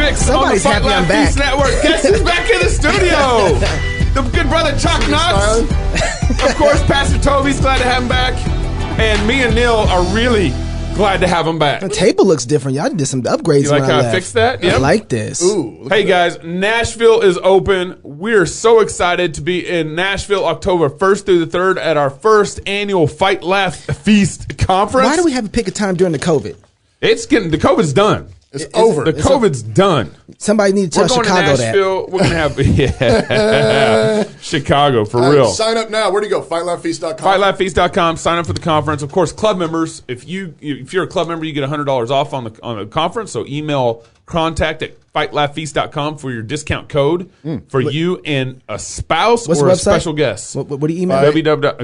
Fix on the Fight Laugh Feast Network. Guess who's back in the studio? The good brother Chuck Knox. Of course, Pastor Toby's glad to have him back. And me and Neil are really glad to have him back. The table looks different. Y'all did some upgrades. You like how I fixed that? Yep. I like this. Ooh, hey guys, Nashville is open. We're so excited to be in Nashville October 1st through the 3rd at our first annual Fight Laugh Feast conference. Why do we have to pick a time during the COVID? The COVID's done. It's over. The COVID's done. Somebody need to tell Chicago that. We're going to have Chicago for real. Sign up now. Where do you go? FightLaughFeast.com. FightLaughFeast.com. Sign up for the conference. Of course, club members. If you're a club member, you get $100 off on the conference. So email contact@FightLaughFeast.com for your discount code for you and a spouse or a special guest. What do you email?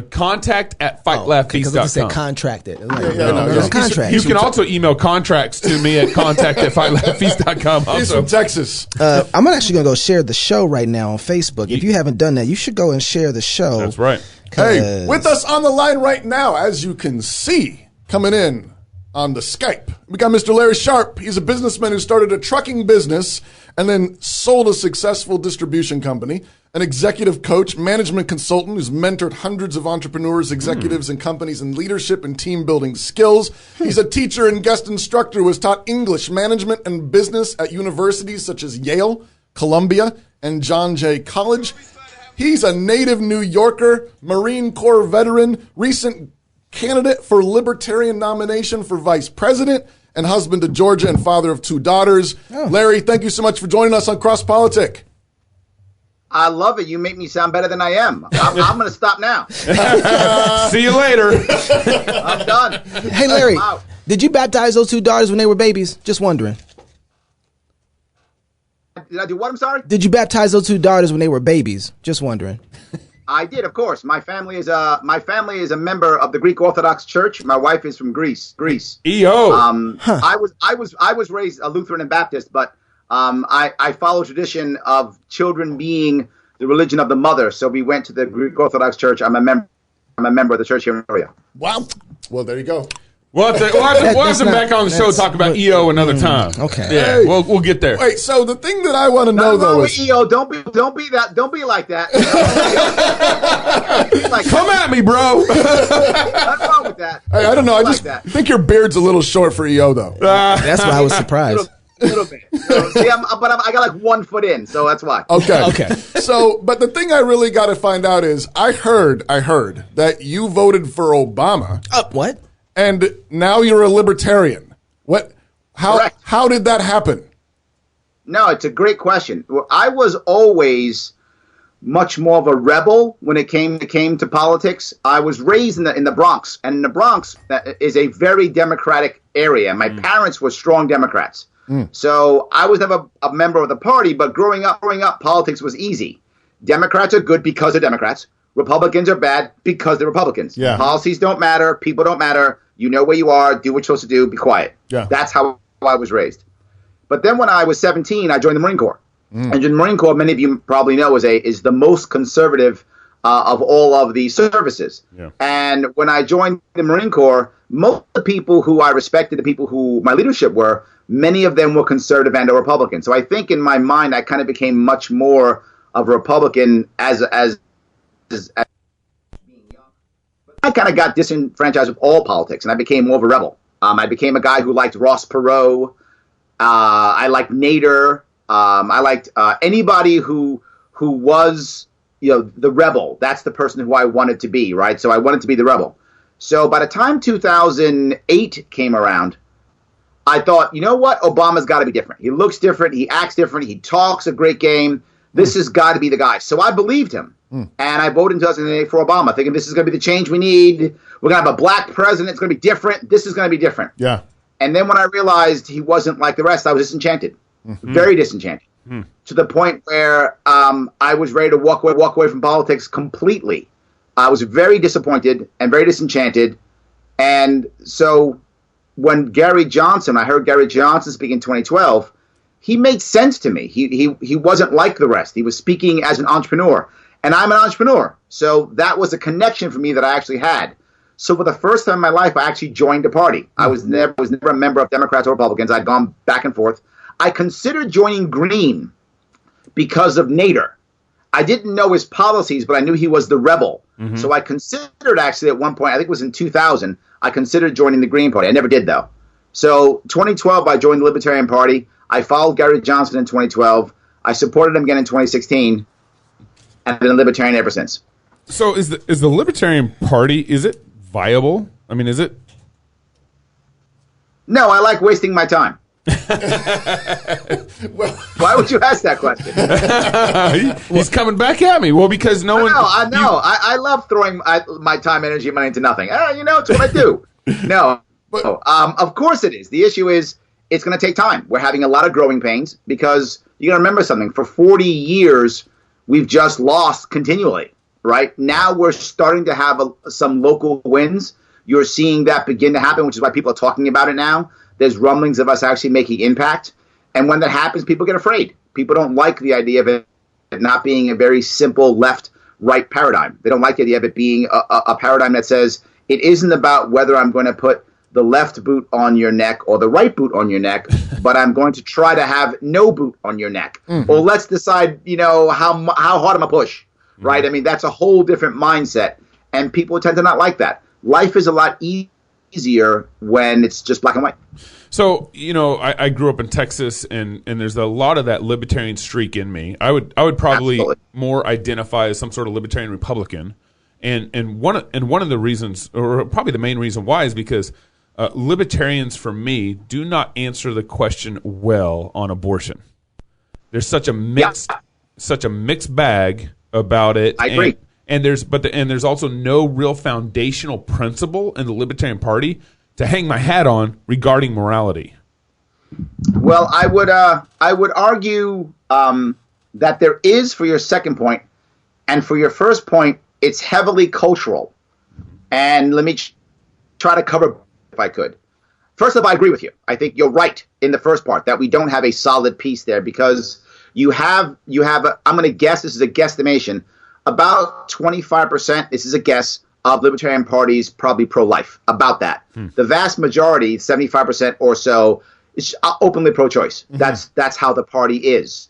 Contact@FightLaughFeast.com. I said contracted. Contract. You can also email contracts to me at contact@FightLaughFeast.com. He's from Texas. I'm actually going to go share the show right now on Facebook. If you haven't done that, you should go and share the show. That's right. Hey, with us on the line right now, as you can see, coming in on the Skype, we got Mr. Larry Sharpe. He's a businessman who started a trucking business and then sold a successful distribution company, an executive coach, management consultant who's mentored hundreds of entrepreneurs, executives, and companies in leadership and team building skills. He's a teacher and guest instructor who has taught English, management, and business at universities such as Yale, Columbia, and John Jay College. He's a native New Yorker, Marine Corps veteran, recent candidate for Libertarian nomination for vice president, and husband to Georgia and father of 2 daughters. Oh. Larry, thank you so much for joining us on Cross Politic. I love it. You make me sound better than I am. I'm going to stop now. See you later. I'm done. Hey, Larry, did you baptize those 2 daughters when they were babies? Just wondering. Did I do what? I'm sorry? Did you baptize those 2 daughters when they were babies? Just wondering. I did, of course. My family is a member of the Greek Orthodox Church. My wife is from Greece. EO. I was raised a Lutheran and Baptist, but I follow tradition of children being the religion of the mother. So we went to the Greek Orthodox Church. I'm a member of the church here in the area. Wow. Well, there you go. We'll have to back on the show talk about EO another time. Okay. Yeah, hey, we'll get there. Wait, so the thing that I want to know though is EO, don't be like that. Come at me, bro. What's wrong with that? Hey, I don't know. I just think your beard's a little short for EO though. That's why I was surprised. A little bit. So, see, I got like 1 foot in, so that's why. Okay. So, but the thing I really got to find out is I heard that you voted for Obama. What? And now you're a libertarian. What? How did that happen? No, it's a great question. I was always much more of a rebel when it came to politics. I was raised in the Bronx, and the Bronx is a very democratic area. My parents were strong Democrats. So I was never a member of the party, but growing up, politics was easy. Democrats are good because they're Democrats. Republicans are bad because they're Republicans. Yeah. Policies don't matter. People don't matter. You know where you are. Do what you're supposed to do. Be quiet. Yeah. That's how I was raised. But then when I was 17, I joined the Marine Corps. And the Marine Corps, many of you probably know, is the most conservative of all of the services. Yeah. And when I joined the Marine Corps, most of the people who I respected, the people who my leadership were, many of them were conservative and or Republican. So I think in my mind, I kind of became much more of a Republican as being young. But I kind of got disenfranchised with all politics, and I became more of a rebel. I became a guy who liked Ross Perot. I liked Nader. I liked anybody who was, the rebel. That's the person who I wanted to be, right? So I wanted to be the rebel. So by the time 2008 came around, I thought, you know what? Obama's got to be different. He looks different. He acts different. He talks a great game. This has got to be the guy. So I believed him. And I voted in 2008 for Obama, thinking this is going to be the change we need. We're going to have a black president. It's going to be different. This is going to be different. Yeah. And then when I realized he wasn't like the rest, I was disenchanted. Very disenchanted. To the point where I was ready to walk away from politics completely. I was very disappointed and very disenchanted. And so when I heard Gary Johnson speak in 2012, he made sense to me. He wasn't like the rest. He was speaking as an entrepreneur. And I'm an entrepreneur. So that was a connection for me that I actually had. So for the first time in my life, I actually joined a party. I was never a member of Democrats or Republicans. I'd gone back and forth. I considered joining Green because of Nader. I didn't know his policies, but I knew he was the rebel. Mm-hmm. So I considered actually at one point, I think it was in 2000, I considered joining the Green Party. I never did, though. So 2012, I joined the Libertarian Party. I followed Gary Johnson in 2012. I supported him again in 2016, and I've been a Libertarian ever since. So is the Libertarian Party, is it viable? I mean, is it? No, I like wasting my time. Well, why would you ask that question? He's coming back at me. Well, because no one. I know. I love throwing my time, energy, and money into nothing. It's what I do. No. Of course it is. The issue is it's going to take time. We're having a lot of growing pains because you got to remember something. For 40 years, we've just lost continually. Right now, we're starting to have some local wins. You're seeing that begin to happen, which is why people are talking about it now. There's rumblings of us actually making impact. And when that happens, people get afraid. People don't like the idea of it not being a very simple left-right paradigm. They don't like the idea of it being a paradigm that says it isn't about whether I'm going to put the left boot on your neck or the right boot on your neck, but I'm going to try to have no boot on your neck. Mm-hmm. Or let's decide, how hard I'm going to push. Right? I mean, that's a whole different mindset, and people tend to not like that. Life is a lot easier when it's just black and white. So, I grew up in Texas, and there's a lot of that libertarian streak in me. I would probably Absolutely. more identify as some sort of libertarian Republican, and one of the reasons, or probably the main reason why, is because libertarians, for me, do not answer the question well on abortion. There's such a mixed bag about it. I agree. And there's also no real foundational principle in the Libertarian Party to hang my hat on regarding morality. Well, I would argue that there is for your second point, and for your first point, it's heavily cultural. And let me try to cover if I could. First of all, I agree with you. I think you're right in the first part that we don't have a solid piece there because you have I'm going to guess, this is a guesstimation, about 25%, this is a guess, of Libertarian parties probably pro-life, about that. The vast majority, 75% or so, is openly pro-choice. Mm-hmm. That's how the party is.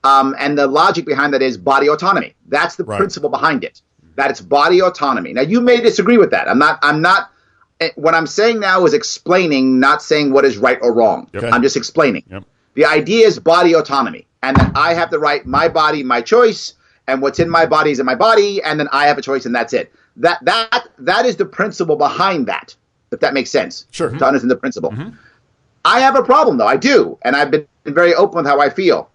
And the logic behind that is body autonomy. That's the principle behind it, that it's body autonomy. Now, you may disagree with that. I'm not. What I'm saying now is explaining, not saying what is right or wrong. Yep. I'm just explaining. Yep. The idea is body autonomy, and that I have the right, my body, my choice, and what's in my body is in my body, and then I have a choice, and that's it. That is the principle behind that, if that makes sense. Sure. To understand the principle. Mm-hmm. I have a problem, though. I do, and I've been very open with how I feel.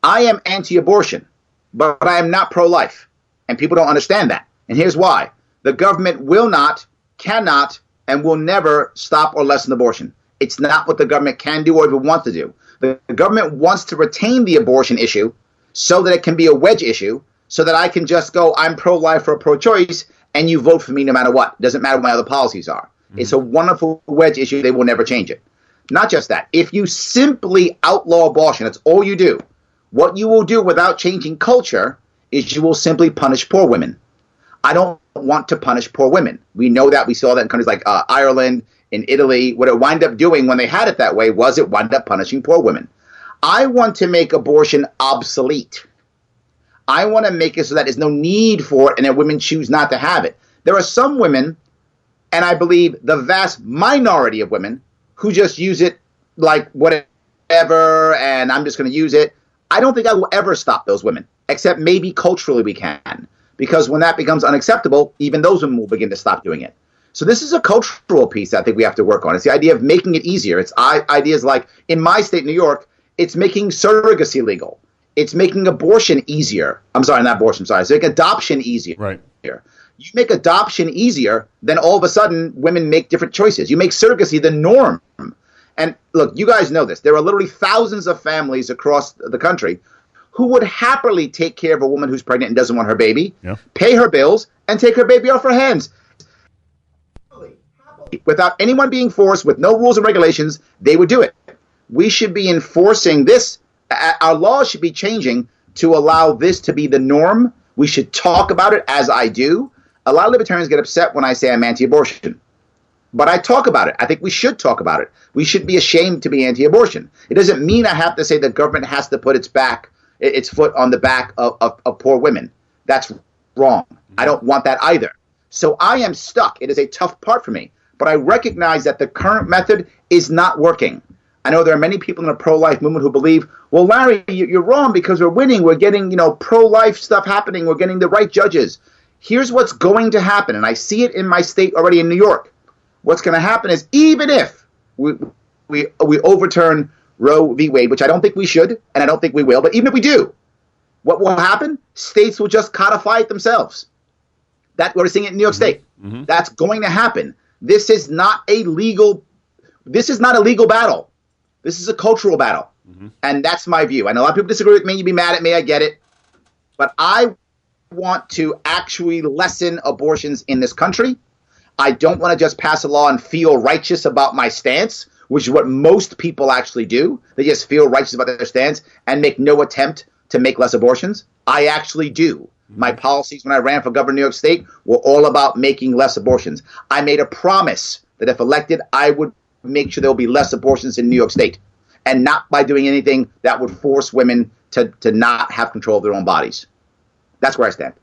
I am anti-abortion, but I am not pro-life, and people don't understand that. And here's why. The government will not, cannot, and will never stop or lessen abortion. It's not what the government can do or even want to do. The government wants to retain the abortion issue so that it can be a wedge issue, so that I can just go, I'm pro-life or pro-choice, and you vote for me no matter what. It doesn't matter what my other policies are. Mm-hmm. It's a wonderful wedge issue. They will never change it. Not just that. If you simply outlaw abortion, that's all you do. What you will do without changing culture is you will simply punish poor women. I don't want to punish poor women. We know that. We saw that in countries like Ireland, in Italy. What it wound up doing when they had it that way was it wound up punishing poor women. I want to make abortion obsolete. I want to make it so that there's no need for it and that women choose not to have it. There are some women, and I believe the vast minority of women, who just use it like whatever, and I'm just going to use it. I don't think I will ever stop those women, except maybe culturally we can. Because when that becomes unacceptable, even those women will begin to stop doing it. So this is a cultural piece that I think we have to work on. It's the idea of making it easier. It's ideas like, in my state, New York, it's making surrogacy legal. It's making abortion easier. I'm sorry, not abortion, sorry. It's making adoption easier. Right. You make adoption easier, then all of a sudden women make different choices. You make surrogacy the norm. And look, you guys know this. There are literally thousands of families across the country who would happily take care of a woman who's pregnant and doesn't want her baby, pay her bills, and take her baby off her hands. Without anyone being forced, with no rules and regulations, they would do it. We should be enforcing this. Our laws should be changing to allow this to be the norm. We should talk about it, as I do. A lot of libertarians get upset when I say I'm anti-abortion. But I talk about it. I think we should talk about it. We should be ashamed to be anti-abortion. It doesn't mean I have to say the government has to put its foot on the back of poor women. That's wrong. I don't want that either. So I am stuck. It is a tough part for me. But I recognize that the current method is not working. I know there are many people in the pro-life movement who believe, well, Larry, you're wrong because we're winning. We're getting, pro-life stuff happening. We're getting the right judges. Here's what's going to happen, and I see it in my state already in New York. What's going to happen is even if we overturn Roe v. Wade, which I don't think we should, and I don't think we will, but even if we do, what will happen? States will just codify it themselves. We're seeing it in New York State. Mm-hmm. That's going to happen. This is not a legal battle. This is a cultural battle. Mm-hmm. And that's my view. I know a lot of people disagree with me. You'd be mad at me. I get it. But I want to actually lessen abortions in this country. I don't want to just pass a law and feel righteous about my stance, which is what most people actually do. They just feel righteous about their stance and make no attempt to make less abortions. I actually do. My policies when I ran for governor of New York State were all about making less abortions. I made a promise that if elected, I would make sure there will be less abortions in New York State, and not by doing anything that would force women to not have control of their own bodies. That's where I stand.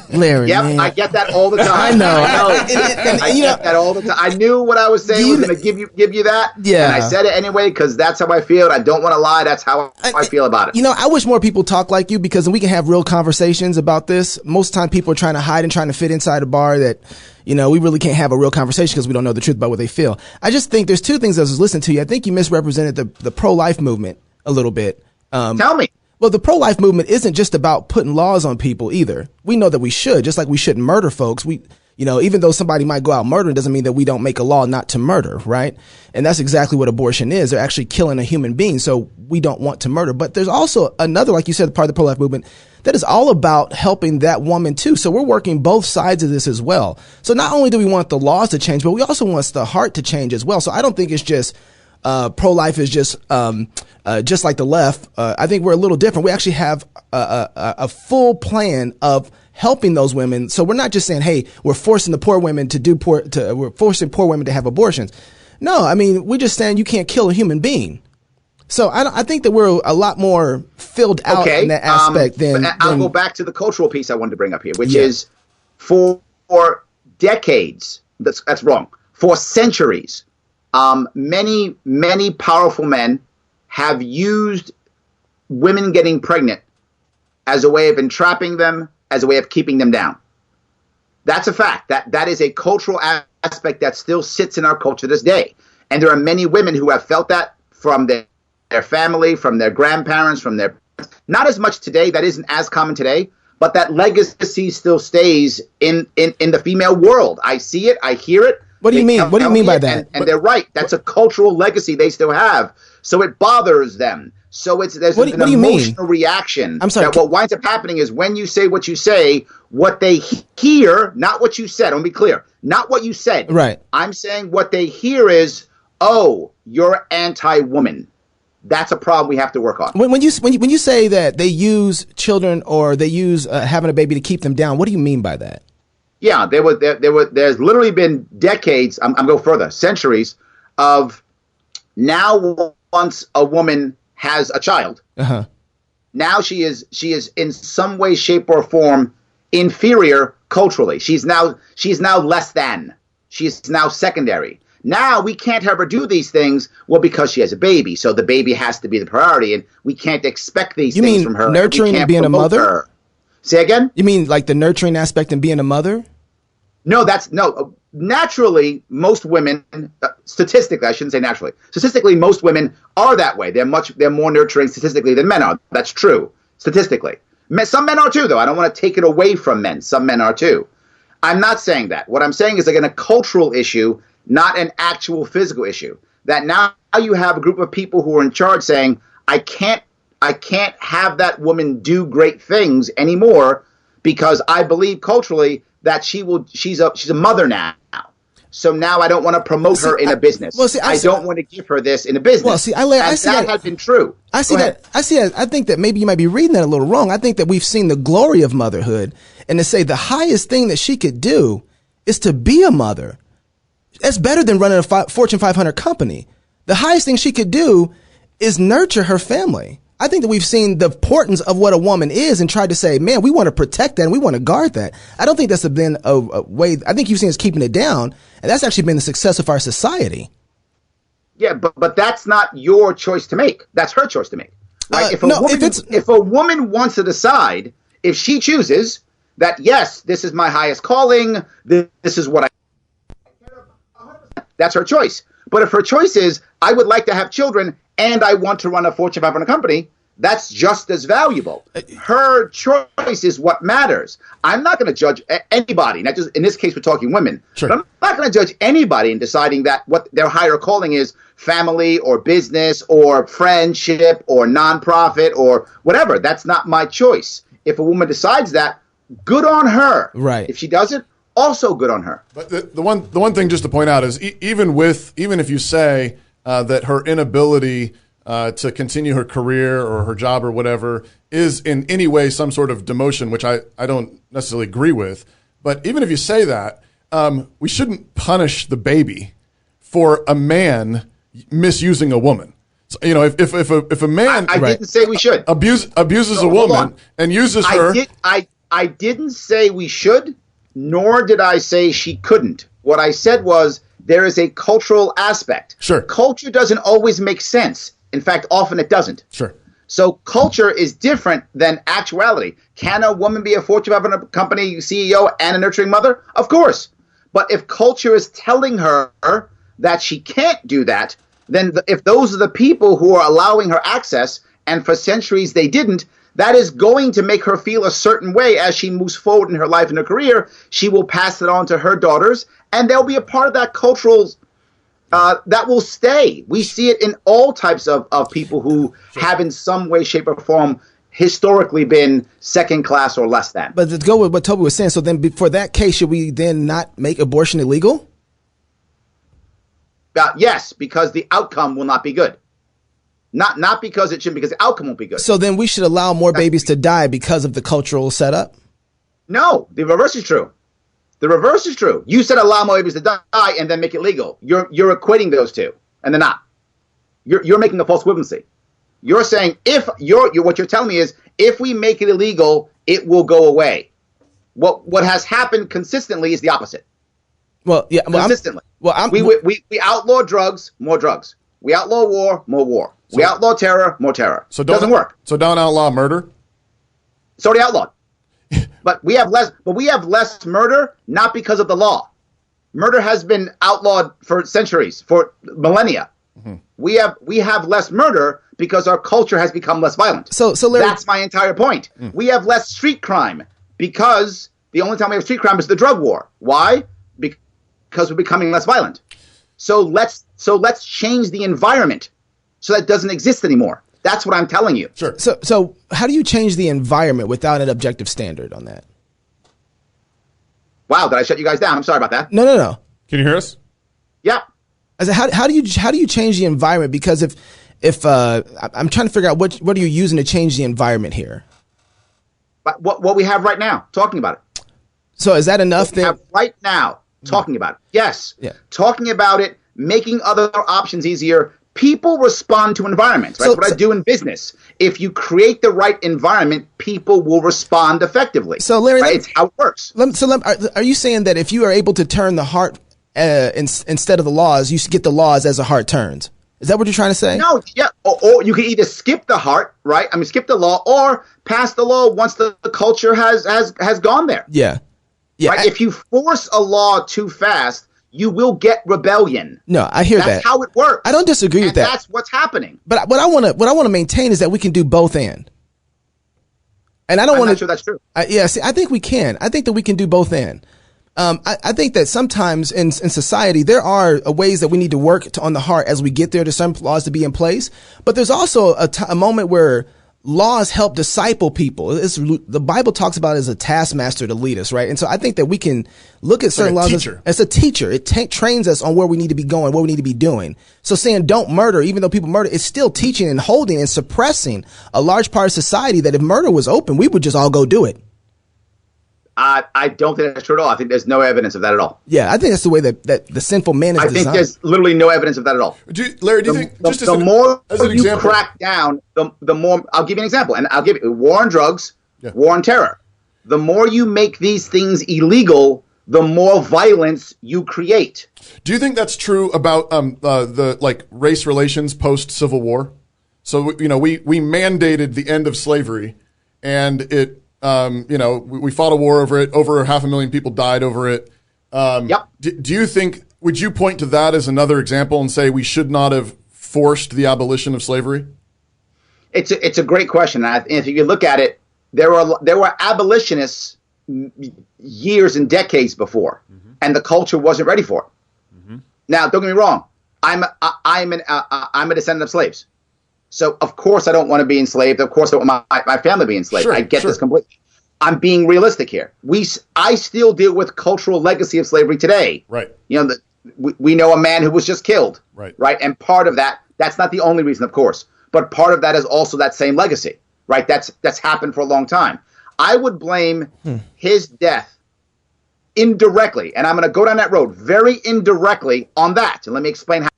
Larry, yep, man. I get that all the time. I know. I get that all the time. I knew what I was saying was going to give you that. Yeah. And I said it anyway because that's how I feel. I don't want to lie. That's how I feel about it. I wish more people talk like you because we can have real conversations about this. Most of the time people are trying to hide and trying to fit inside a bar that, we really can't have a real conversation because we don't know the truth about what they feel. I just think there's two things I was listening to you. I think you misrepresented the pro-life movement a little bit. Tell me. Well, the pro-life movement isn't just about putting laws on people either. We know that we should, just like we shouldn't murder folks. Even though somebody might go out murdering doesn't mean that we don't make a law not to murder, right? And that's exactly what abortion is. They're actually killing a human being. So we don't want to murder. But there's also another, like you said, part of the pro-life movement that is all about helping that woman too. So we're working both sides of this as well. So not only do we want the laws to change, but we also want the heart to change as well. So I don't think it's just pro-life is just like the left. I think we're a little different. We actually have a full plan of helping those women. So we're not just saying, hey, we're forcing the poor women we're forcing poor women to have abortions. No, I mean, we're just saying you can't kill a human being. So I think that we're a lot more filled out in that aspect than I'll go back to the cultural piece I wanted to bring up here, which is for decades, that's wrong, for centuries, many powerful men have used women getting pregnant as a way of entrapping them, as a way of keeping them down. That's a fact. That is a cultural aspect that still sits in our culture to this day. And there are many women who have felt that from their family, from their grandparents, from their parents. Not as much today. That isn't as common today. But that legacy still stays in the female world. I see it. I hear it. What do you mean? What do you mean by that? And they're right. That's a cultural legacy they still have. So it bothers them. So there's an emotional reaction. I'm sorry. That what winds up happening is when you say what you say, what they hear, not what you said. I want to be clear. Not what you said. Right. I'm saying what they hear is, oh, you're anti-woman. That's a problem we have to work on. When you say that they use children or they use having a baby to keep them down, what do you mean by that? Yeah, there's literally been decades, I'm going further, centuries of now once a woman has a child, now she is in some way, shape, or form inferior culturally. She's now less than. She's now secondary. Now we can't have her do these things, well, because she has a baby. So the baby has to be the priority, and we can't expect these things from her. You mean nurturing and being a mother? Her. Say again? You mean like the nurturing aspect and being a mother? No, naturally, most women, statistically, I shouldn't say naturally. Statistically, most women are that way. They're more nurturing statistically than men are. That's true, statistically. Some men are too, though. I don't want to take it away from men. Some men are too. I'm not saying that. What I'm saying is, again, a cultural issue, not an actual physical issue. That now you have a group of people who are in charge saying, I can't have that woman do great things anymore because I believe culturally that she's a mother now. so now I don't want to promote her in a business. I don't want to give her this in a business. Well, see, I see that has been true. I see that. I think that maybe you might be reading that a little wrong. I think that we've seen the glory of motherhood, and to say the highest thing that she could do is to be a mother. That's better than running a Fortune 500 company. The highest thing she could do is nurture her family. I think that we've seen the importance of what a woman is and tried to say, man, we want to protect that and we want to guard that. I don't think that's been a way. I think you've seen us keeping it down, and that's actually been the success of our society. Yeah, but that's not your choice to make. That's her choice to make. Right? If a woman wants to decide, if she chooses that, yes, this is my highest calling, this is what I care about, that's her choice. But if her choice is, I would like to have children and I want to run a Fortune 500 company, that's just as valuable. Her choice is what matters. I'm not going to judge anybody. Not just in this case, we're talking women. Sure. But I'm not going to judge anybody in deciding that what their higher calling is, family or business or friendship or nonprofit or whatever. That's not my choice. If a woman decides that, good on her. Right. If she doesn't, also good on her. But the one thing just to point out is even if you say that her inability to continue her career or her job or whatever is in any way some sort of demotion, which I don't necessarily agree with. But even if you say that, we shouldn't punish the baby for a man misusing a woman. So, if a man I didn't say we should abuses a woman and uses her. I didn't say we should, nor did I say she couldn't. What I said was there is a cultural aspect. Sure. Culture doesn't always make sense. In fact, often it doesn't. Sure. So culture is different than actuality. Can a woman be a Fortune 500 company CEO and a nurturing mother? Of course. But if culture is telling her that she can't do that, then if those are the people who are allowing her access, and for centuries they didn't, that is going to make her feel a certain way as she moves forward in her life and her career. She will pass it on to her daughters, and they'll be a part of that cultural that will stay. We see it in all types of people who have in some way, shape, or form historically been second class or less than. But to go with what Toby was saying, so then for that case, should we then not make abortion illegal? Yes, because the outcome will not be good. Not because it shouldn't, because the outcome won't be good. So then we should allow more babies to die because of the cultural setup? No, the reverse is true. The reverse is true. You said allow more babies to die and then make it legal. You're equating those two, and they're not. You're making a false equivalency. You're saying what you're telling me is if we make it illegal, it will go away. What has happened consistently is the opposite. Well, yeah, consistently. We outlaw drugs, more drugs. We outlaw war, more war. We outlaw terror, more terror. So it doesn't work. So don't outlaw murder? It's already outlawed. But we have less murder, not because of the law. Murder has been outlawed for centuries, for millennia. Mm-hmm. We have less murder because our culture has become less violent. So Larry, that's my entire point. We have less street crime because the only time we have street crime is the drug war. Why? Because we're becoming less violent. So let's change the environment so that doesn't exist anymore. That's what I'm telling you. Sure. So how do you change the environment without an objective standard on that? Wow, did I shut you guys down? I'm sorry about that. No. Can you hear us? Yeah. I said, how do you change the environment? Because if I'm trying to figure out what are you using to change the environment here? But what we have right now, talking about it. So is that enough? What we have right now, talking about it. Yes. Yeah. Talking about it, making other options easier. People respond to environments. Right? That's what I do in business. If you create the right environment, people will respond effectively. So, Larry, right? It's how it works. Are you saying that if you are able to turn the heart instead of the laws, you should get the laws as the heart turns? Is that what you're trying to say? No, yeah. Or you can either skip the heart, right? I mean, skip the law, or pass the law once the culture has gone there. Yeah. Right? If you force a law too fast, you will get rebellion. No, I hear that. That's how it works. I don't disagree with that. That's what's happening. But what I want to maintain is that we can do both and I don't want to. I'm not sure that's true. I think we can. I think that we can do both and. I think that sometimes in society there are ways that we need to work on the heart as we get there to some laws to be in place. But there's also a moment where laws help disciple people. The Bible talks about it as a taskmaster to lead us, right? And so I think that we can look at certain laws as a teacher. It trains us on where we need to be going, what we need to be doing. So saying don't murder, even though people murder, it's still teaching and holding and suppressing a large part of society that if murder was open, we would just all go do it. I don't think that's true at all. I think there's no evidence of that at all. Yeah, I think that's the way that the sinful man is designed. I think there's literally no evidence of that at all. Larry, do you think the more you crack down, the more I'll give you an example, and I'll give you war on drugs, war on terror. The more you make these things illegal, the more violence you create. Do you think that's true about the race relations post Civil War? So we mandated the end of slavery, and it. We fought a war over it. Over 500,000 people died over it. Yep. Do you think, would you point to that as another example and say we should not have forced the abolition of slavery? It's a great question. And if you look at it, there were abolitionists years and decades before, and the culture wasn't ready for it. Now, don't get me wrong. I'm a descendant of slaves. So, of course, I don't want to be enslaved. Of course, I don't want my family to be enslaved. Sure, I get this completely. I'm being realistic here. I still deal with cultural legacy of slavery today. Right. We know a man who was just killed. Right. And part of that's not the only reason, of course. But part of that is also that same legacy. Right. That's happened for a long time. I would blame his death indirectly. And I'm going to go down that road very indirectly on that. And let me explain how.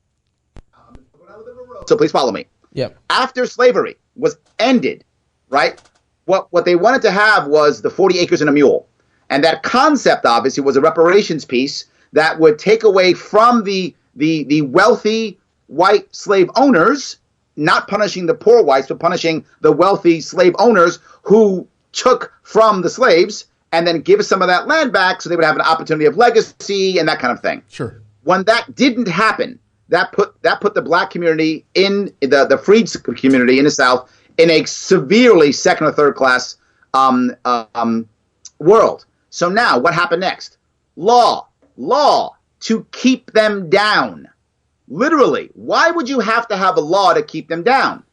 So please follow me. Yep. After slavery was ended, right, what they wanted to have was the 40 acres and a mule. And that concept, obviously, was a reparations piece that would take away from the wealthy white slave owners, not punishing the poor whites, but punishing the wealthy slave owners who took from the slaves and then give some of that land back so they would have an opportunity of legacy and that kind of thing. Sure. When that didn't happen, that put the black community in the freed community in the South in a severely second or third class world. So now what happened next? Law to keep them down. Literally, why would you have to have a law to keep them down?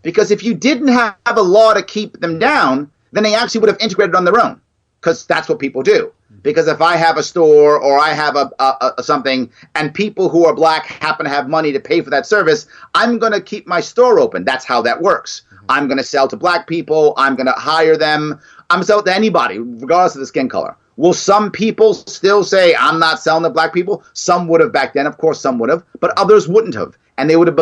Because if you didn't have a law to keep them down, then they actually would have integrated on their own, because that's what people do. Because if I have a store or I have a something and people who are black happen to have money to pay for that service, I'm going to keep my store open. That's how that works. I'm going to sell to black people. I'm going to hire them. I'm selling to anybody, regardless of the skin color. Will some people still say, I'm not selling to black people? Some would have back then. Of course, some would have, but others wouldn't have. And they would have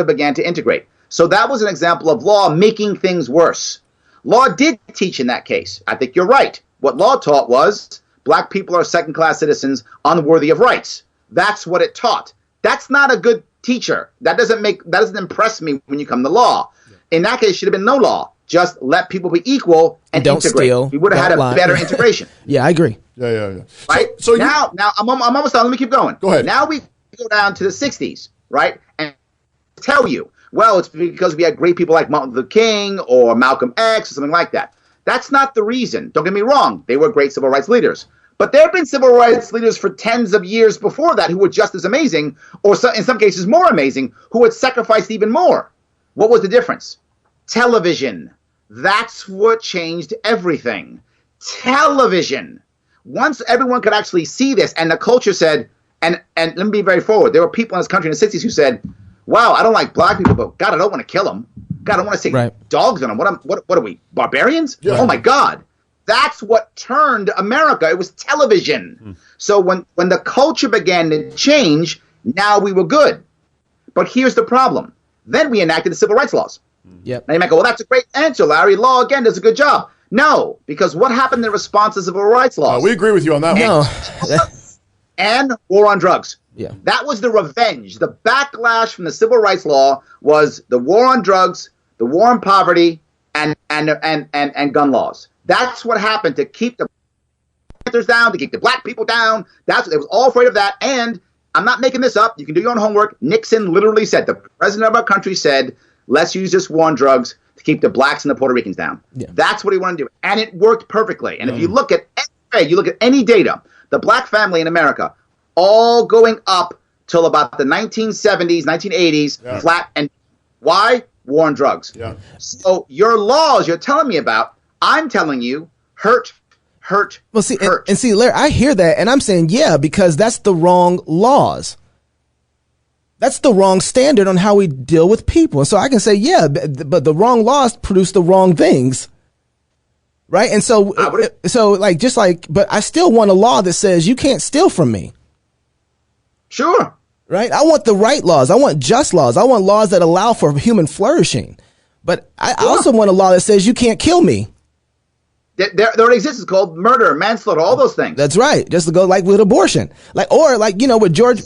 began to integrate. So that was an example of law making things worse. Law did teach in that case. I think you're right. What law taught was black people are second-class citizens unworthy of rights. That's what it taught. That's not a good teacher. That doesn't impress me when you come to law. Yeah. In that case, it should have been no law. Just let people be equal and don't integrate. Steal, we would have had a better integration. Yeah, I agree. Yeah. Right? So now I'm almost done. Let me keep going. Go ahead. Now we go down to the 60s, right? And tell you, well, it's because we had great people like Martin Luther King or Malcolm X or something like that. That's not the reason. Don't get me wrong. They were great civil rights leaders. But there have been civil rights leaders for tens of years before that who were just as amazing, or in some cases more amazing, who had sacrificed even more. What was the difference? Television. That's what changed everything. Television. Once everyone could actually see this, and the culture said, and let me be very forward, there were people in this country in the 60s who said, wow, I don't like black people, but God, I don't want to kill them. God, I don't want to take dogs on them. What are we, barbarians? Yeah. Oh, my God. That's what turned America. It was television. So when the culture began to change, now we were good. But here's the problem. Then we enacted the civil rights laws. Yep. Now you might go, well, that's a great answer, Larry. Law, again, does a good job. No, because what happened in response to civil rights laws? We agree with you on that one. No. And war on drugs. Yeah. That was the revenge. The backlash from the civil rights law was the war on drugs, the war on poverty, and gun laws. That's what happened to keep the Panthers down, to keep the black people down. That's what they was all afraid of that. And I'm not making this up. You can do your own homework. Nixon literally said, the president of our country said, let's use this war on drugs to keep the blacks and the Puerto Ricans down. Yeah. That's what he wanted to do. And it worked perfectly. And if you look at any data, the black family in America, all going up till about the 1970s, 1980s, flat. And why? war on drugs. Yeah. So your laws you're telling me about, I'm telling you, hurt. Well, see, and see, Larry, I hear that, and I'm saying, yeah, because that's the wrong laws. That's the wrong standard on how we deal with people. And so I can say, yeah, but the wrong laws produce the wrong things. Right. And so, but I still want a law that says you can't steal from me. Sure. Right. I want the right laws. I want just laws. I want laws that allow for human flourishing. But I also want a law that says you can't kill me. There already exists. It's called murder, manslaughter, all those things. That's right. Just to go like with abortion, with George.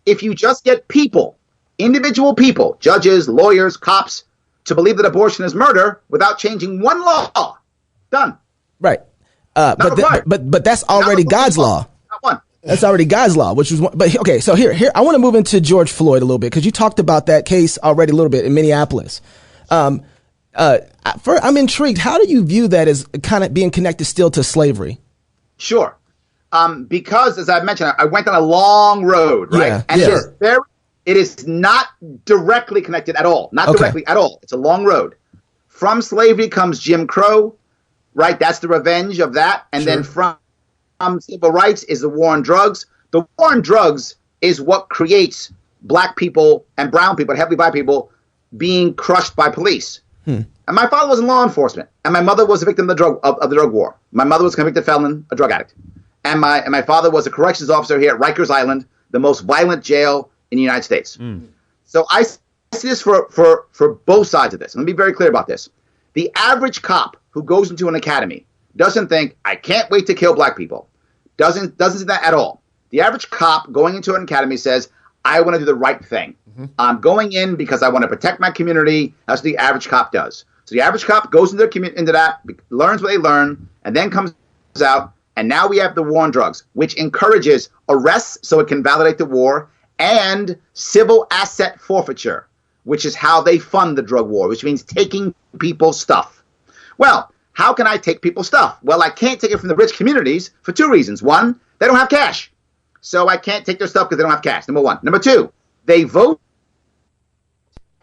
If you just get people, individual people, judges, lawyers, cops, to believe that abortion is murder without changing one law, done. Right. But that's already God's law. Not one. That's already God's law, which was one. But okay, so here, I want to move into George Floyd a little bit because you talked about that case already a little bit in Minneapolis. I'm intrigued. How do you view that as kind of being connected still to slavery? Sure. Because, as I mentioned, I went on a long road, right? Yeah, and it is not directly connected at all. Not directly at all. It's a long road. From slavery comes Jim Crow, right? That's the revenge of that. And then from civil rights is the war on drugs. The war on drugs is what creates black people and brown people, heavily black people, being crushed by police. And my father was in law enforcement, and my mother was a victim of the drug war. My mother was a convicted felon, a drug addict. And my father was a corrections officer here at Rikers Island, the most violent jail in the United States. So I see this for both sides of this. And let me be very clear about this. The average cop who goes into an academy doesn't think, I can't wait to kill black people. Doesn't see that at all. The average cop going into an academy says, I want to do the right thing. I'm going in because I want to protect my community. That's what the average cop does. So the average cop goes into that, learns what they learn, and then comes out. And now we have the war on drugs, which encourages arrests so it can validate the war, and civil asset forfeiture, which is how they fund the drug war, which means taking people's stuff. Well, how can I take people's stuff? Well, I can't take it from the rich communities for two reasons. One, they don't have cash. So I can't take their stuff because they don't have cash, number one. Number two, they vote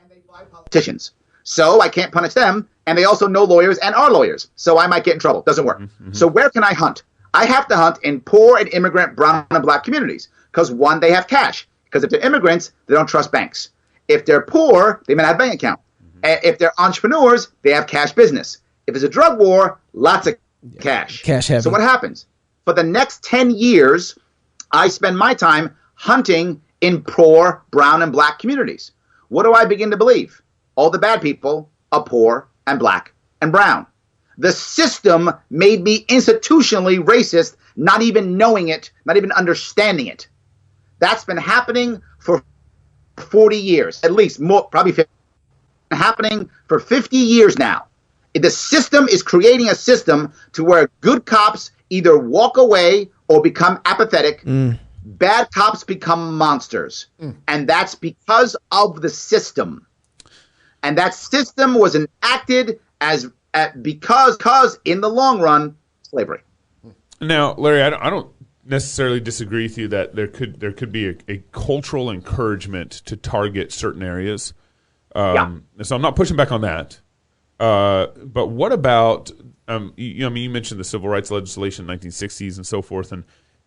and they buy politicians. So I can't punish them, and they also know lawyers and are lawyers. So I might get in trouble. Doesn't work. So where can I hunt? I have to hunt in poor and immigrant brown and black communities because, one, they have cash. Because if they're immigrants, they don't trust banks. If they're poor, they may not have a bank account. If they're entrepreneurs, they have cash business. If it's a drug war, lots of cash. Cash heavy. So what happens? For the next 10 years, I spend my time hunting in poor brown and black communities. What do I begin to believe? All the bad people are poor and black and brown. The system made me institutionally racist, not even knowing it, not even understanding it. That's been happening for 40 years, at least more, probably 50, happening for 50 years now. The system is creating a system to where good cops either walk away or become apathetic. Bad cops become monsters. And that's because of the system. And that system was enacted because in the long run, slavery. Now, Larry, I don't necessarily disagree with you that there could be a cultural encouragement to target certain areas. So I'm not pushing back on that. But what about you mentioned the civil rights legislation in the 1960s and so forth,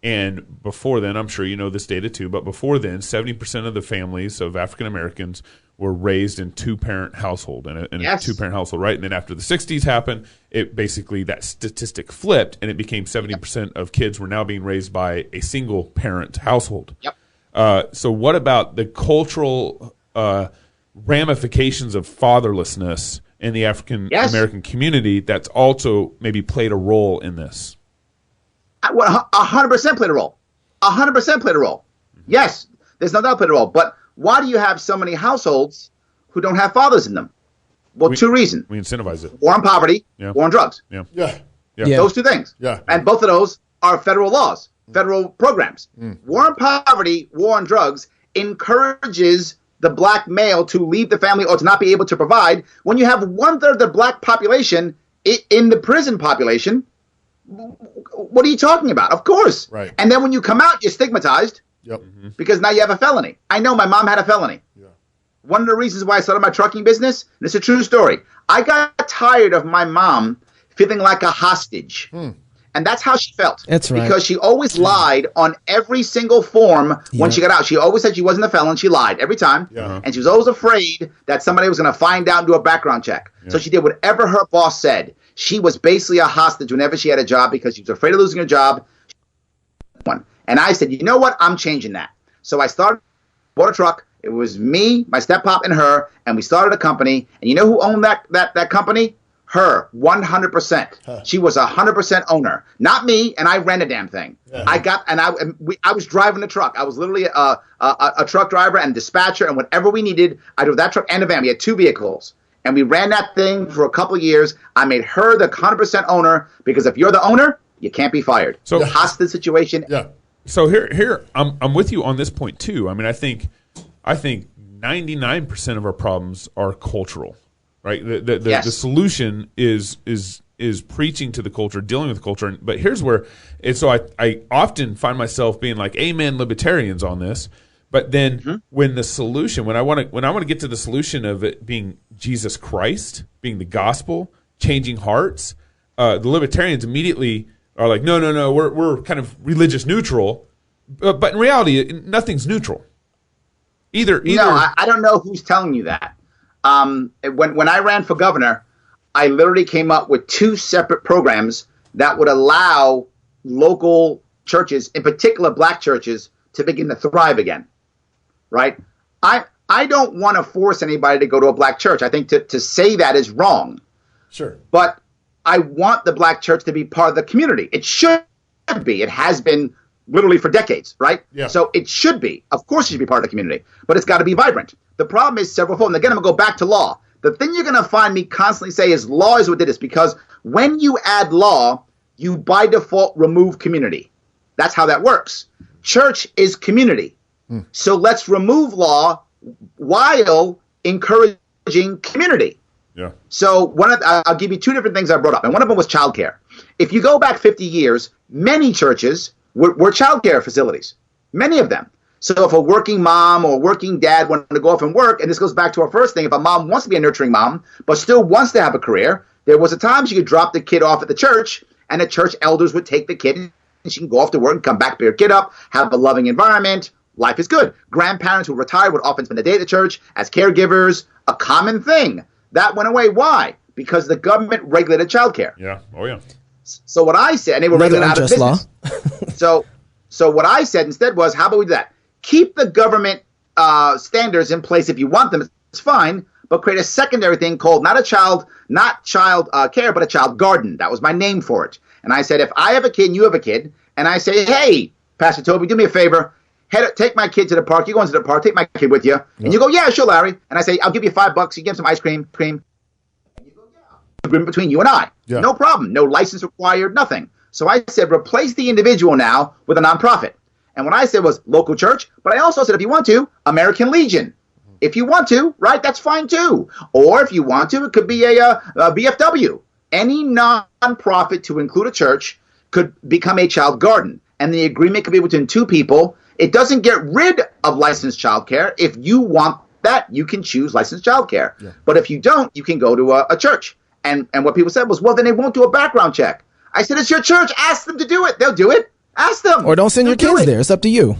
and before then, I'm sure you know this data too, but before then, 70% of the families of African Americans were raised in two-parent household, in a two-parent household, right? And then after the 60s happened, it basically, that statistic flipped, and it became 70% of kids were now being raised by a single-parent household. So what about the cultural ramifications of fatherlessness in the African American community that's also maybe played a role in this? 100% played a role. 100% played a role. Yes, there's no doubt played a role. But why do you have so many households who don't have fathers in them? Well, two reasons. We incentivize it. War on poverty, war on drugs. Those two things. And both of those are federal laws, federal programs. War on poverty, war on drugs encourages the black male to leave the family or to not be able to provide. When you have 1/3 of the black population in the prison population, what are you talking about? Of course. Right. And then when you come out, you're stigmatized because now you have a felony. I know my mom had a felony. one of the reasons why I started my trucking business, and it's a true story, I got tired of my mom feeling like a hostage. And that's how she felt. That's right. Because she always lied on every single form when she got out. She always said she wasn't a felon. She lied every time. Yeah. And she was always afraid that somebody was going to find out and do a background check. Yeah. So she did whatever her boss said. She was basically a hostage whenever she had a job because she was afraid of losing her job. And I said, you know what? I'm changing that. So I bought a truck. It was me, my step-pop, and her, and we started a company. And you know who owned that company? Her, 100%. She was 100% owner, not me, and I ran a damn thing. I was driving the truck. I was literally a truck driver and dispatcher, and whatever we needed, I drove that truck and a van. We had 2 vehicles, and we ran that thing for a couple of years. I made her the 100% owner because if you're the owner, you can't be fired. So it's a hostage situation. Yeah. So here, I'm with you on this point too. I mean, I think 99% of our problems are cultural. Right, the solution is preaching to the culture, dealing with the culture. But here's where I often find myself being like, "Amen, libertarians" on this. But then when the solution, when I want to get to the solution of it being Jesus Christ, being the gospel, changing hearts, the libertarians immediately are like, "No, we're kind of religious neutral." But in reality, nothing's neutral. Either. No, I don't know who's telling you that. When I ran for governor, I literally came up with 2 separate programs that would allow local churches, in particular black churches, to begin to thrive again. Right? I don't want to force anybody to go to a black church. I think to say that is wrong. Sure. But I want the black church to be part of the community. It should be. It has been literally for decades, right? Yeah. So it should be. Of course it should be part of the community. But it's got to be vibrant. The problem is severalfold. And again, I'm going to go back to law. The thing you're going to find me constantly say is law is what did this. Because when you add law, you by default remove community. That's how that works. Church is community. So let's remove law while encouraging community. Yeah. So I'll give you 2 different things I brought up. And one of them was childcare. If you go back 50 years, many churches were childcare facilities. Many of them. So if a working mom or working dad wanted to go off and work, and this goes back to our first thing, if a mom wants to be a nurturing mom, but still wants to have a career, there was a time she could drop the kid off at the church, and the church elders would take the kid, and she can go off to work and come back, pick her kid up, have a loving environment. Life is good. Grandparents who retire would often spend the day at the church as caregivers, a common thing. That went away. Why? Because the government regulated childcare. Yeah. Oh, yeah. So what I said, and they were regulated out of business. So what I said instead was, how about we do that? Keep the government standards in place if you want them. It's fine, but create a secondary thing called not child care, but a child garden. That was my name for it. And I said, if I have a kid and you have a kid, and I say, hey, Pastor Toby, do me a favor. Take my kid to the park. You go into the park. Take my kid with you. And you go, yeah, sure, Larry. And I say, I'll give you $5. You give him some ice cream. And you go, yeah. Agreement between you and I. Yeah. No problem. No license required. Nothing. So I said, replace the individual now with a nonprofit. And what I said was local church, but I also said, if you want to, American Legion. If you want to, right, that's fine too. Or if you want to, it could be a BFW. Any nonprofit to include a church could become a child garden. And the agreement could be between 2 people. It doesn't get rid of licensed childcare. If you want that, you can choose licensed childcare. Yeah. But if you don't, you can go to a church. And what people said was, well, then they won't do a background check. I said, it's your church. Ask them to do it. They'll do it. Ask them. Or don't send your kids there. It's up to you.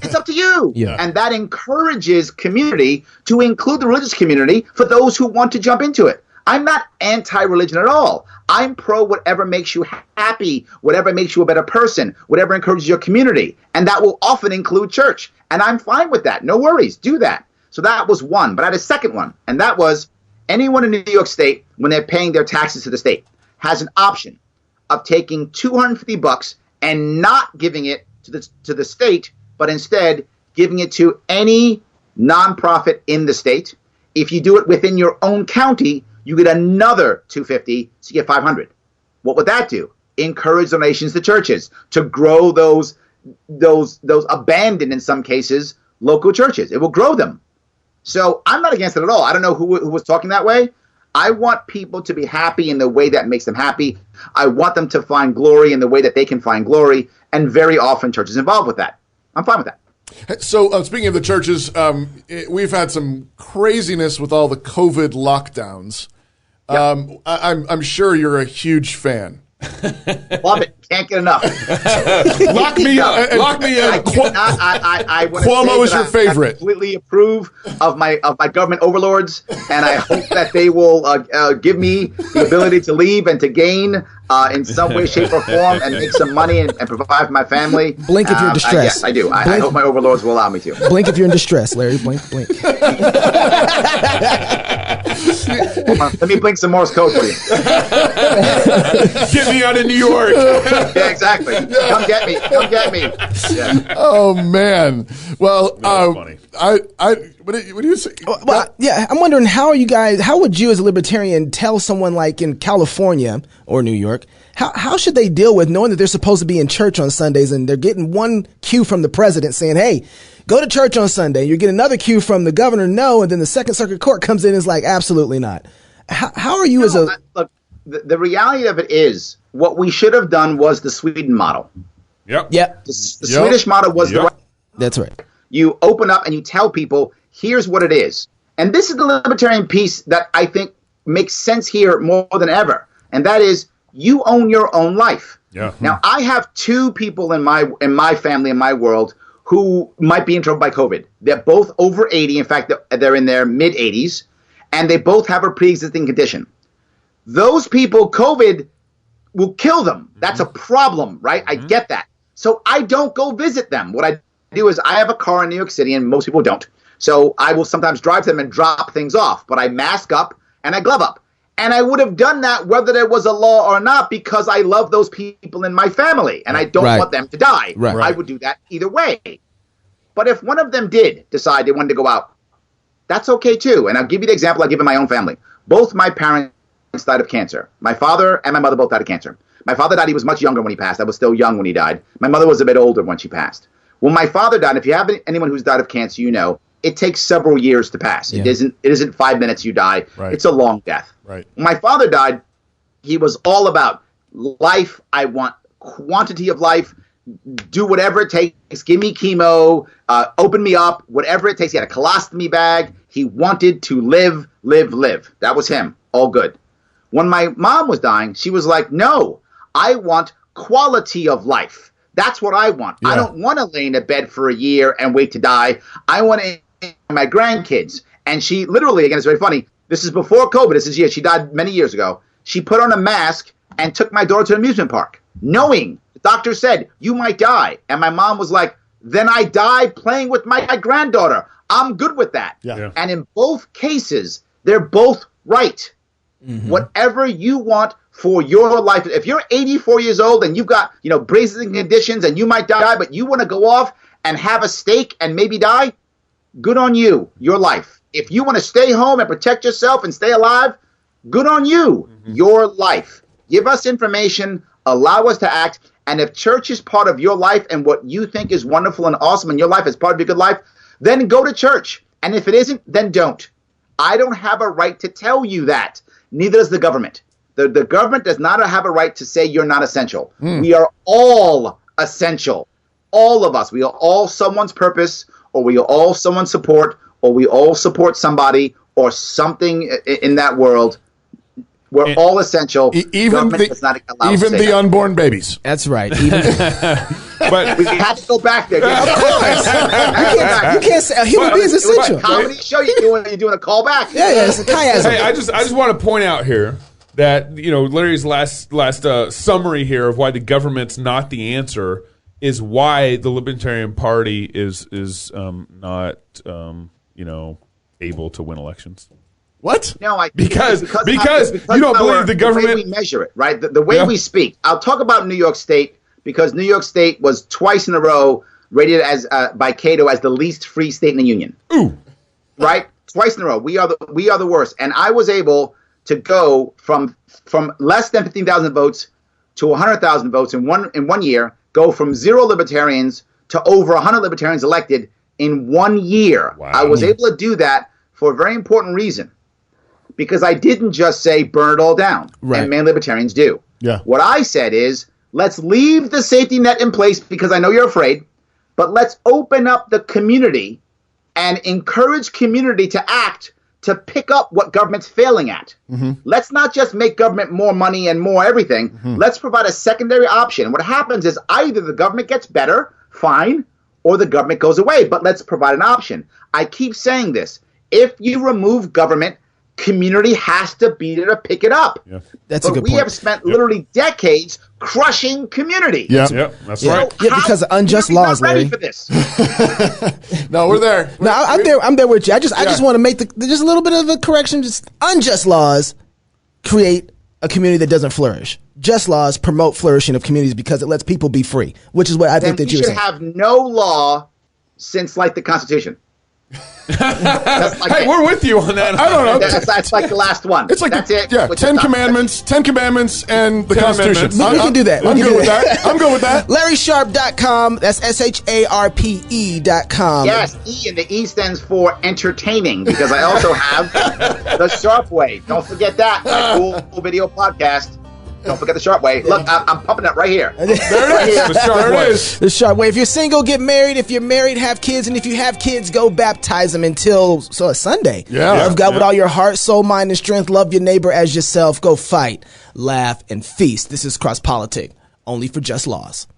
It's up to you. Yeah. And that encourages community to include the religious community for those who want to jump into it. I'm not anti-religion at all. I'm pro whatever makes you happy, whatever makes you a better person, whatever encourages your community. And that will often include church. And I'm fine with that. No worries. Do that. So that was one. But I had a second one. And that was anyone in New York State, when they're paying their taxes to the state, has an option of taking $250 and not giving it to the state, but instead giving it to any nonprofit in the state. If you do it within your own county, you get another $250, so you get $500. What would that do? Encourage donations to churches to grow those abandoned, in some cases, local churches. It will grow them. So I'm not against it at all. I don't know who was talking that way. I want people to be happy in the way that makes them happy. I want them to find glory in the way that they can find glory. And very often church is involved with that. I'm fine with that. So speaking of the churches, we've had some craziness with all the COVID lockdowns. Yep. I'm sure you're a huge fan. Love it. Can't get enough. Lock me up. Lock me up. I want to Cuomo is your favorite. I completely approve of my government overlords, and I hope that they will give me the ability to leave and to gain in some way, shape, or form, and make some money and provide for my family. Blink if you're distressed. Yes, I do. I hope my overlords will allow me to. Blink if you're in distress, Larry. Blink. Let me blink some Morse code for you. Get me out of New York. Yeah, exactly. Come get me. Yeah. Oh man. Well, funny. What do you say? Well, yeah, I'm wondering how would you as a libertarian tell someone like in California or New York, how should they deal with knowing that they're supposed to be in church on Sundays and they're getting one cue from the president saying, hey, go to church on Sunday. You're getting another cue from the governor, no, and then the Second Circuit Court comes in and is like, absolutely not. How are you look, the reality of it is what we should have done was the Sweden model. Yep. The Swedish model was the right. That's right. You open up and you tell people, here's what it is. And this is the libertarian piece that I think makes sense here more than ever. And that is you own your own life. Yeah. Now, I have two people in my family, in my world, who might be in trouble by COVID. They're both over 80. In fact, they're in their mid-80s. And they both have a pre-existing condition. Those people, COVID will kill them. That's a problem, right? I get that. So I don't go visit them. What I do is I have a car in New York City, and most people don't. So I will sometimes drive to them and drop things off. But I mask up and I glove up. And I would have done that whether there was a law or not because I love those people in my family. And I don't want them to die. Right. I would do that either way. But if one of them did decide they wanted to go out, that's okay too. And I'll give you the example I give in my own family. Both my parents died of cancer. My father and my mother both died of cancer. My father died. He was much younger when he passed. I was still young when he died. My mother was a bit older when she passed. When my father died, if you have anyone who's died of cancer, you know, it takes several years to pass. Yeah. It isn't 5 minutes you die. Right. It's a long death. Right. When my father died, he was all about life. I want quantity of life. Do whatever it takes. Give me chemo. Open me up. Whatever it takes. He had a colostomy bag. He wanted to live. That was him. All good. When my mom was dying, she was like, no, I want quality of life. That's what I want. Yeah. I don't want to lay in a bed for a year and wait to die. I want to my grandkids. And she literally, again, it's very funny. This is before COVID. She died many years ago. She put on a mask and took my daughter to an amusement park, knowing the doctor said, you might die. And my mom was like, then I die playing with my granddaughter. I'm good with that. Yeah. And in both cases, they're both right. Mm-hmm. Whatever you want for your life. If you're 84 years old and you've got, pre-existing conditions and you might die, but you want to go off and have a steak and maybe die, good on you, your life. If you want to stay home and protect yourself and stay alive, good on you, your life. Give us information, allow us to act, and if church is part of your life and what you think is wonderful and awesome in your life is part of your good life, then go to church. And if it isn't, then don't. I don't have a right to tell you that. Neither does the government. The government does not have a right to say you're not essential. We are all essential. All of us. We are all someone's purpose, or we are all someone's support, or we all support somebody or something in that world. We're all essential. Even the unborn babies. That's right. But we have to go back there. Of course. You can't say a human being is essential. It's a comedy show. You're doing a callback. Yeah, it's a chiasm. Hey, I just want to point out here that Larry's last summary here of why the government's not the answer is why the Libertarian Party is not able to win elections. What? No, because you don't believe the government. The way we measure it, right? The way we speak. I'll talk about New York State because New York State was twice in a row rated as by Cato as the least free state in the union. Ooh, right? Twice in a row. We are the worst. And I was able to go from less than 15,000 votes to 100,000 votes in one year. Go from 0 libertarians to over 100 libertarians elected in 1 year. Wow. I was able to do that for a very important reason. Because I didn't just say burn it all down, and many libertarians do. Yeah. What I said is, let's leave the safety net in place because I know you're afraid. but let's open up the community and encourage community to act to pick up what government's failing at. Let's not just make government more money and more everything. Let's provide a secondary option. What happens is either the government gets better, fine, or the government goes away, but let's provide an option. I keep saying this. If you remove government, community has to be there to pick it up. Yeah. That's a good point. But we have spent literally decades crushing community. Yeah, that's right. Yeah, because of unjust laws, not Larry. ready for this. No, we're there. No, I'm there with you. I just want to make just a little bit of a correction. Just unjust laws create a community that doesn't flourish. Just laws promote flourishing of communities because it lets people be free, which is what I think that you should have no law since like the Constitution. Hey, we're with you on that. I don't know. That's like the last one. It's like that's it. Yeah, Ten Commandments, and the Constitution. We can do that. I'm good with that. I'm good with that. LarrySharpe.com. That's SHARPE.com. Yes, E, and the E stands for entertaining because I also have the Sharpe Way. Don't forget that. My cool video podcast. Don't forget the Sharpe Way. Look, I'm pumping it right here. There it is. The Sharpe Way. The Sharpe Way. If you're single, get married. If you're married, have kids. And if you have kids, go baptize them until Sunday. Yeah. Love God with all your heart, soul, mind, and strength. Love your neighbor as yourself. Go fight, laugh, and feast. This is Cross Politic, only for just laws.